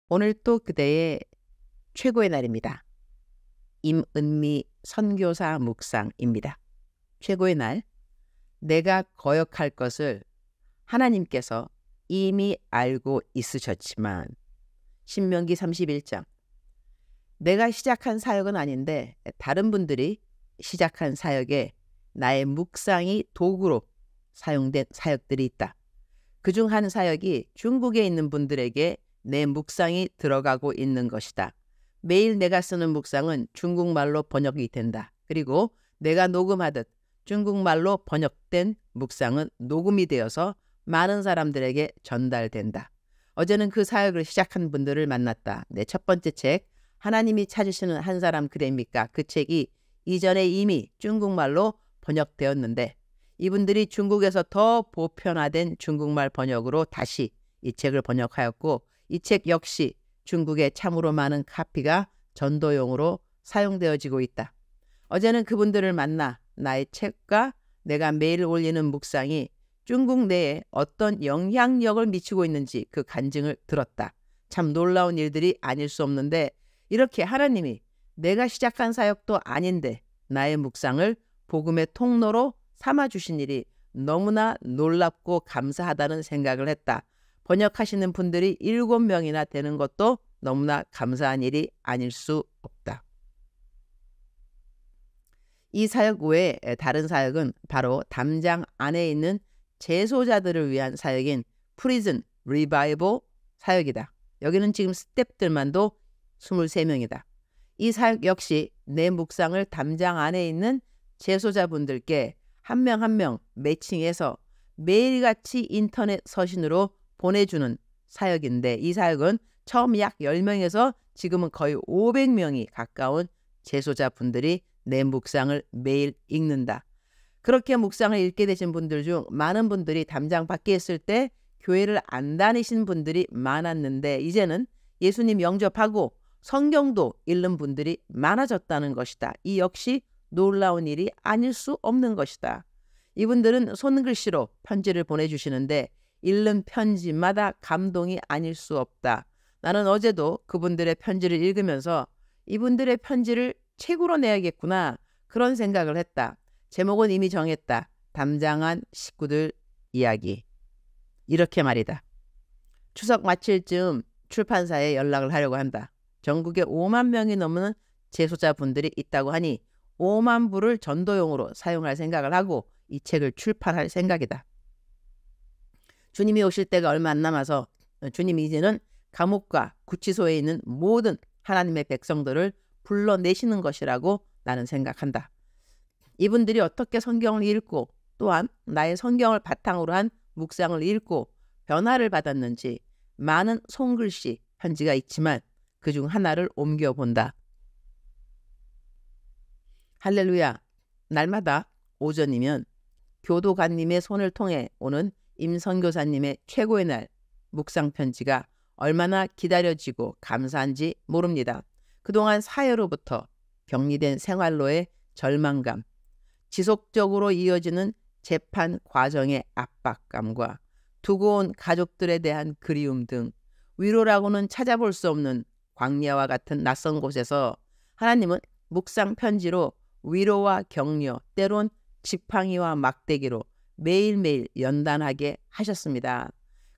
오늘 또 그대의 최고의 날입니다. 임은미 선교사 묵상입니다. 최고의 날, 내가 거역할 것을 하나님께서 이미 알고 있으셨지만, 신명기 31장, 내가 시작한 사역은 아닌데 다른 분들이 시작한 사역에 나의 묵상이 도구로 사용된 사역들이 있다. 그중 한 사역이 중국에 있는 분들에게 내 묵상이 들어가고 있는 것이다. 매일 내가 쓰는 묵상은 중국말로 번역이 된다. 그리고 내가 녹음하듯 중국말로 번역된 묵상은 녹음이 되어서 많은 사람들에게 전달된다. 어제는 그 사역을 시작한 분들을 만났다. 내 첫 번째 책, 하나님이 찾으시는 한 사람 그대입니까? 그 책이 이전에 이미 중국말로 번역되었는데 이분들이 중국에서 더 보편화된 중국말 번역으로 다시 이 책을 번역하였고, 이 책 역시 중국에 참으로 많은 카피가 전도용으로 사용되어지고 있다. 어제는 그분들을 만나 나의 책과 내가 매일 올리는 묵상이 중국 내에 어떤 영향력을 미치고 있는지 그 간증을 들었다. 참 놀라운 일들이 아닐 수 없는데, 이렇게 하나님이 내가 시작한 사역도 아닌데 나의 묵상을 복음의 통로로 삼아주신 일이 너무나 놀랍고 감사하다는 생각을 했다. 번역하시는 분들이 7명이나 되는 것도 너무나 감사한 일이 아닐 수 없다. 이 사역 외에 다른 사역은 바로 담장 안에 있는 재소자들을 위한 사역인 프리즌 리바이벌 사역이다. 여기는 지금 스탭들만도 23명이다. 이 사역 역시 내 묵상을 담장 안에 있는 재소자분들께 한 명 한 명 매칭해서 매일같이 인터넷 서신으로 보내주는 사역인데, 이 사역은 처음 약 10명에서 지금은 거의 500명이 가까운 재소자분들이 내 묵상을 매일 읽는다. 그렇게 묵상을 읽게 되신 분들 중 많은 분들이 담장 밖에 있을 때 교회를 안 다니신 분들이 많았는데, 이제는 예수님 영접하고 성경도 읽는 분들이 많아졌다는 것이다. 이 역시 놀라운 일이 아닐 수 없는 것이다. 이분들은 손글씨로 편지를 보내주시는데 읽는 편지마다 감동이 아닐 수 없다. 나는 어제도 그분들의 편지를 읽으면서 이분들의 편지를 책으로 내야겠구나, 그런 생각을 했다. 제목은 이미 정했다. 담장안 식구들 이야기. 이렇게 말이다. 추석 마칠 즈음 출판사에 연락을 하려고 한다. 전국에 5만 명이 넘는 재소자분들이 있다고 하니 5만 부를 전도용으로 사용할 생각을 하고 이 책을 출판할 생각이다. 주님이 오실 때가 얼마 안 남아서 주님이 이제는 감옥과 구치소에 있는 모든 하나님의 백성들을 불러내시는 것이라고 나는 생각한다. 이분들이 어떻게 성경을 읽고 또한 나의 성경을 바탕으로 한 묵상을 읽고 변화를 받았는지 많은 손글씨 편지가 있지만 그중 하나를 옮겨본다. 할렐루야. 날마다 오전이면 교도관님의 손을 통해 오는 임선교사님의 최고의 날 묵상 편지가 얼마나 기다려지고 감사한지 모릅니다. 그동안 사회로부터 격리된 생활로의 절망감, 지속적으로 이어지는 재판 과정의 압박감과 두고 온 가족들에 대한 그리움 등 위로라고는 찾아볼 수 없는 광야와 같은 낯선 곳에서 하나님은 묵상 편지로 위로와 격려, 때론 지팡이와 막대기로 매일매일 연단하게 하셨습니다.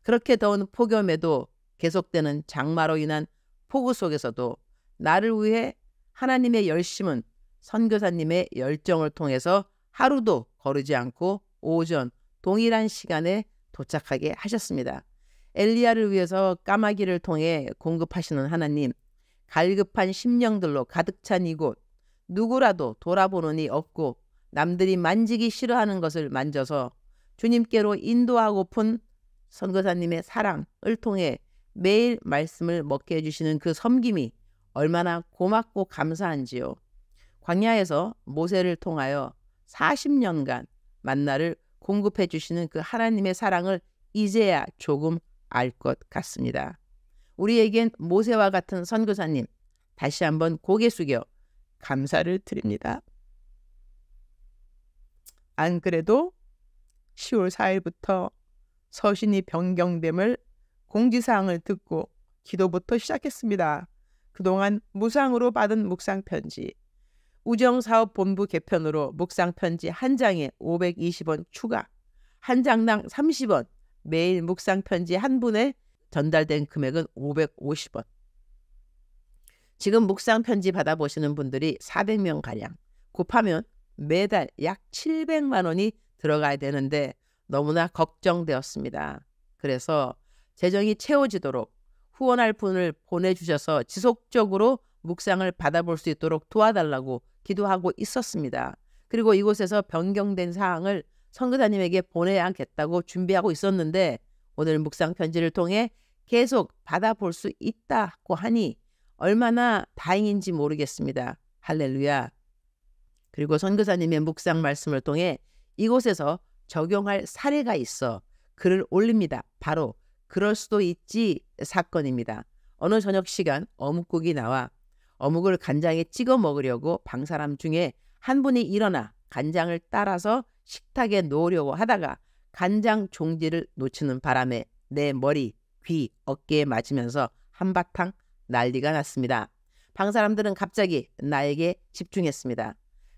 그렇게 더운 폭염에도 계속되는 장마로 인한 폭우 속에서도 나를 위해 하나님의 열심은 선교사님의 열정을 통해서 하루도 거르지 않고 오전 동일한 시간에 도착하게 하셨습니다. 엘리야를 위해서 까마귀를 통해 공급하시는 하나님, 갈급한 심령들로 가득 찬 이곳, 누구라도 돌아보는 이 없고 남들이 만지기 싫어하는 것을 만져서 주님께로 인도하고픈 선교사님의 사랑을 통해 매일 말씀을 먹게 해주시는 그 섬김이 얼마나 고맙고 감사한지요. 광야에서 모세를 통하여 40년간 만나를 공급해 주시는 그 하나님의 사랑을 이제야 조금 알 것 같습니다. 우리에겐 모세와 같은 선교사님, 다시 한번 고개 숙여 감사를 드립니다. 안 그래도 10월 4일부터 서신이 변경됨을 공지사항을 듣고 기도부터 시작했습니다. 그동안 무상으로 받은 묵상편지, 우정사업본부 개편으로 묵상편지 한 장에 520원 추가, 한 장당 30원, 매일 묵상편지 한 분에 전달된 금액은 550원. 지금 묵상편지 받아보시는 분들이 400명가량, 곱하면 매달 약 700만 원이 들어가야 되는데 너무나 걱정되었습니다. 그래서 재정이 채워지도록 후원할 분을 보내주셔서 지속적으로 묵상을 받아볼 수 있도록 도와달라고 기도하고 있었습니다. 그리고 이곳에서 변경된 사항을 선교사님에게 보내야겠다고 준비하고 있었는데 오늘 묵상 편지를 통해 계속 받아볼 수 있다고 하니 얼마나 다행인지 모르겠습니다. 할렐루야. 그리고 선교사님의 묵상 말씀을 통해 이곳에서 적용할 사례가 있어 글을 올립니다. 바로 그럴 수도 있지 사건입니다. 어느 저녁 시간 어묵국이 나와 어묵을 간장에 찍어 먹으려고 방사람 중에 한 분이 일어나 간장을 따라서 식탁에 놓으려고 하다가 간장 종지를 놓치는 바람에 내 머리, 귀, 어깨에 맞으면서 한바탕 난리가 났습니다. 방사람들은 갑자기 나에게 집중했습니다.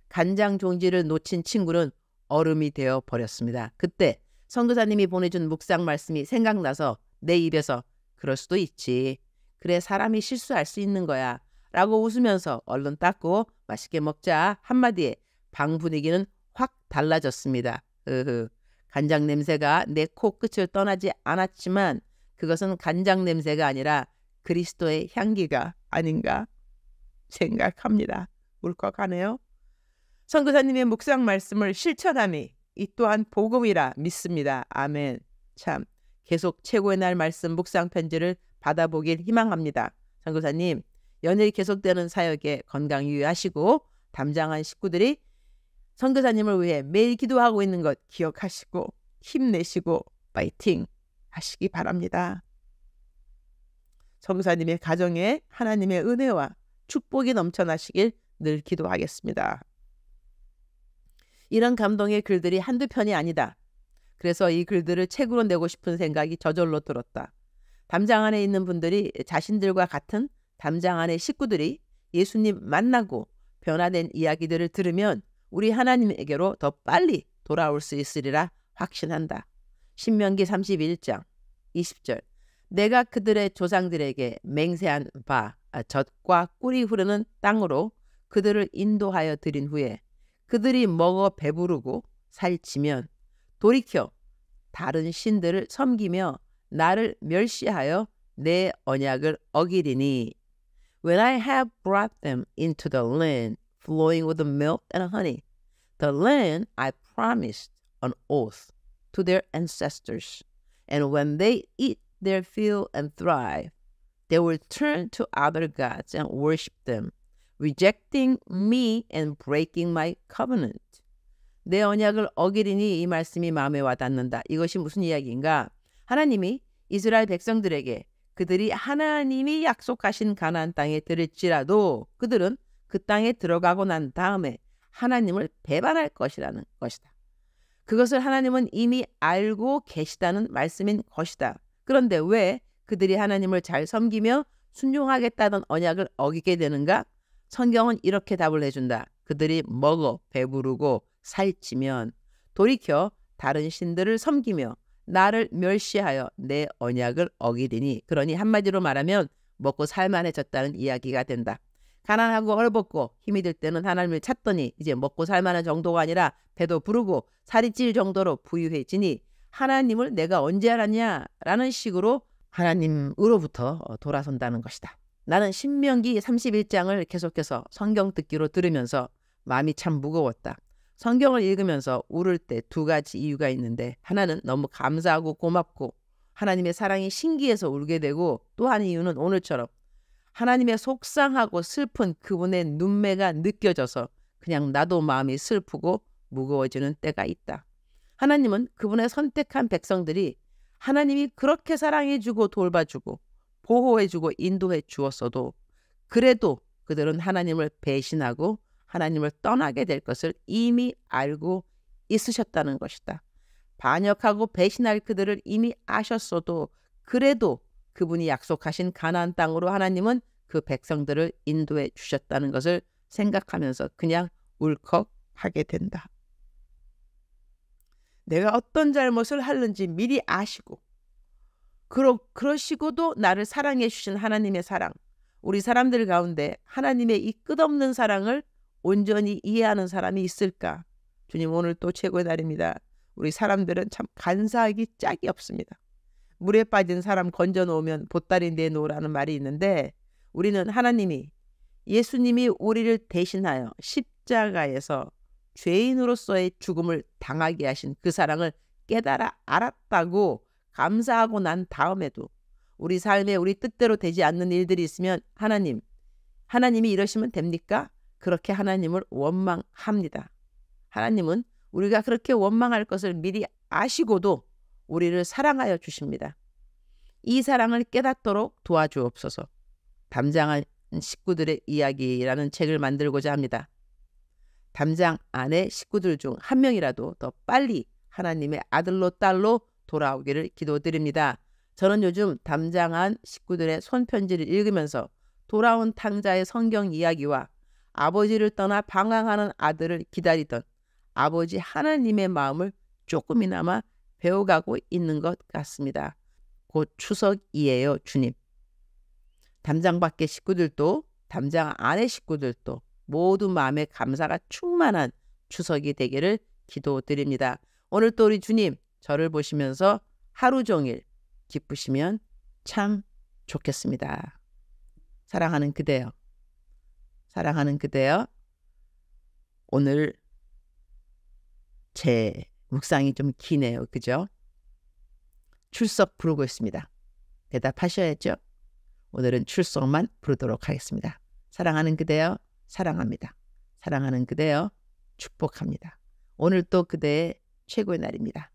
간장 종지를 놓친 친구는 얼음이 되어 버렸습니다. 그때 선교사님이 보내준 묵상 말씀이 생각나서 내 입에서 그럴 수도 있지. 그래 사람이 실수할 수 있는 거야. 라고 웃으면서 얼른 닦고 맛있게 먹자 한마디에 방 분위기는 확 달라졌습니다. 간장 냄새가 내 코끝을 떠나지 않았지만 그것은 간장 냄새가 아니라 그리스도의 향기가 아닌가 생각합니다. 울컥하네요. 선교사님의 묵상 말씀을 실천함이 이 또한 복음이라 믿습니다. 아멘. 참 계속 최고의 날 말씀 묵상 편지를 받아보길 희망합니다. 선교사님 연일 계속되는 사역에 건강 유의하시고 담장한 식구들이 선교사님을 위해 매일 기도하고 있는 것 기억하시고 힘내시고 파이팅 하시기 바랍니다. 선교사님의 가정에 하나님의 은혜와 축복이 넘쳐나시길 늘 기도하겠습니다. 이런 감동의 글들이 한두 편이 아니다. 그래서 이 글들을 책으로 내고 싶은 생각이 저절로 들었다. 담장 안에 있는 분들이 자신들과 같은 담장 안의 식구들이 예수님 만나고 변화된 이야기들을 들으면 우리 하나님에게로 더 빨리 돌아올 수 있으리라 확신한다. 신명기 31장 20절 내가 그들의 조상들에게 맹세한 바 젖과 꿀이 흐르는 땅으로 그들을 인도하여 드린 후에 그들이 먹어 배부르고 살찌면 돌이켜 다른 신들을 섬기며 나를 멸시하여 내 언약을 어기리니 When I have brought them into the land flowing with milk and honey, the land I promised on oath to their ancestors, and when they eat their fill and thrive, they will turn to other gods and worship them, rejecting me and breaking my covenant. 내 언약을 어기리니 이 말씀이 마음에 와닿는다. 이것이 무슨 이야기인가? 하나님이 이스라엘 백성들에게 그들이 하나님이 약속하신 가나안 땅에 들을지라도 그들은 그 땅에 들어가고 난 다음에 하나님을 배반할 것이라는 것이다. 그것을 하나님은 이미 알고 계시다는 말씀인 것이다. 그런데 왜 그들이 하나님을 잘 섬기며 순종하겠다던 언약을 어기게 되는가? 성경은 이렇게 답을 해준다. 그들이 먹어 배부르고 살찌면 돌이켜 다른 신들을 섬기며 나를 멸시하여 내 언약을 어기리니 그러니 한마디로 말하면 먹고 살만해졌다는 이야기가 된다. 가난하고 헐벗고 힘이 들 때는 하나님을 찾더니 이제 먹고 살만한 정도가 아니라 배도 부르고 살이 찔 정도로 부유해지니 하나님을 내가 언제 알았냐라는 식으로 하나님으로부터 돌아선다는 것이다. 나는 신명기 31장을 계속해서 성경 듣기로 들으면서 마음이 참 무거웠다. 성경을 읽으면서 울을 때 두 가지 이유가 있는데 하나는 너무 감사하고 고맙고 하나님의 사랑이 신기해서 울게 되고 또 한 이유는 오늘처럼 하나님의 속상하고 슬픈 그분의 눈매가 느껴져서 그냥 나도 마음이 슬프고 무거워지는 때가 있다. 하나님은 그분의 선택한 백성들이 하나님이 그렇게 사랑해주고 돌봐주고 보호해주고 인도해 주었어도 그래도 그들은 하나님을 배신하고 하나님을 떠나게 될 것을 이미 알고 있으셨다는 것이다. 반역하고 배신할 그들을 이미 아셨어도 그래도 그분이 약속하신 가나안 땅으로 하나님은 그 백성들을 인도해 주셨다는 것을 생각하면서 그냥 울컥하게 된다. 내가 어떤 잘못을 하는지 미리 아시고 그러시고도 나를 사랑해 주신 하나님의 사랑, 우리 사람들 가운데 하나님의 이 끝없는 사랑을 온전히 이해하는 사람이 있을까? 주님, 오늘 또 최고의 날입니다. 우리 사람들은 참 간사하기 짝이 없습니다. 물에 빠진 사람 건져 놓으면 보따리 내놓으라는 말이 있는데, 우리는 하나님이, 예수님이 우리를 대신하여 십자가에서 죄인으로서의 죽음을 당하게 하신 그 사랑을 깨달아 알았다고 감사하고 난 다음에도 우리 삶에 우리 뜻대로 되지 않는 일들이 있으면 하나님이 이러시면 됩니까? 그렇게 하나님을 원망합니다. 하나님은 우리가 그렇게 원망할 것을 미리 아시고도 우리를 사랑하여 주십니다. 이 사랑을 깨닫도록 도와주옵소서. 담장한 식구들의 이야기라는 책을 만들고자 합니다. 담장 안의 식구들 중 한 명이라도 더 빨리 하나님의 아들로 딸로 돌아오기를 기도드립니다. 저는 요즘 담장한 식구들의 손편지를 읽으면서 돌아온 탕자의 성경 이야기와 아버지를 떠나 방황하는 아들을 기다리던 아버지 하나님의 마음을 조금이나마 배워가고 있는 것 같습니다. 곧 추석이에요, 주님. 담장 밖의 식구들도 담장 안의 식구들도 모두 마음에 감사가 충만한 추석이 되기를 기도드립니다. 오늘 또 우리 주님 저를 보시면서 하루 종일 기쁘시면 참 좋겠습니다. 사랑하는 그대여, 사랑하는 그대여, 오늘 제 묵상이 좀 기네요. 그죠? 출석 부르고 있습니다. 대답하셔야죠. 오늘은 출석만 부르도록 하겠습니다. 사랑하는 그대여, 사랑합니다. 사랑하는 그대여, 축복합니다. 오늘 또 그대의 최고의 날입니다.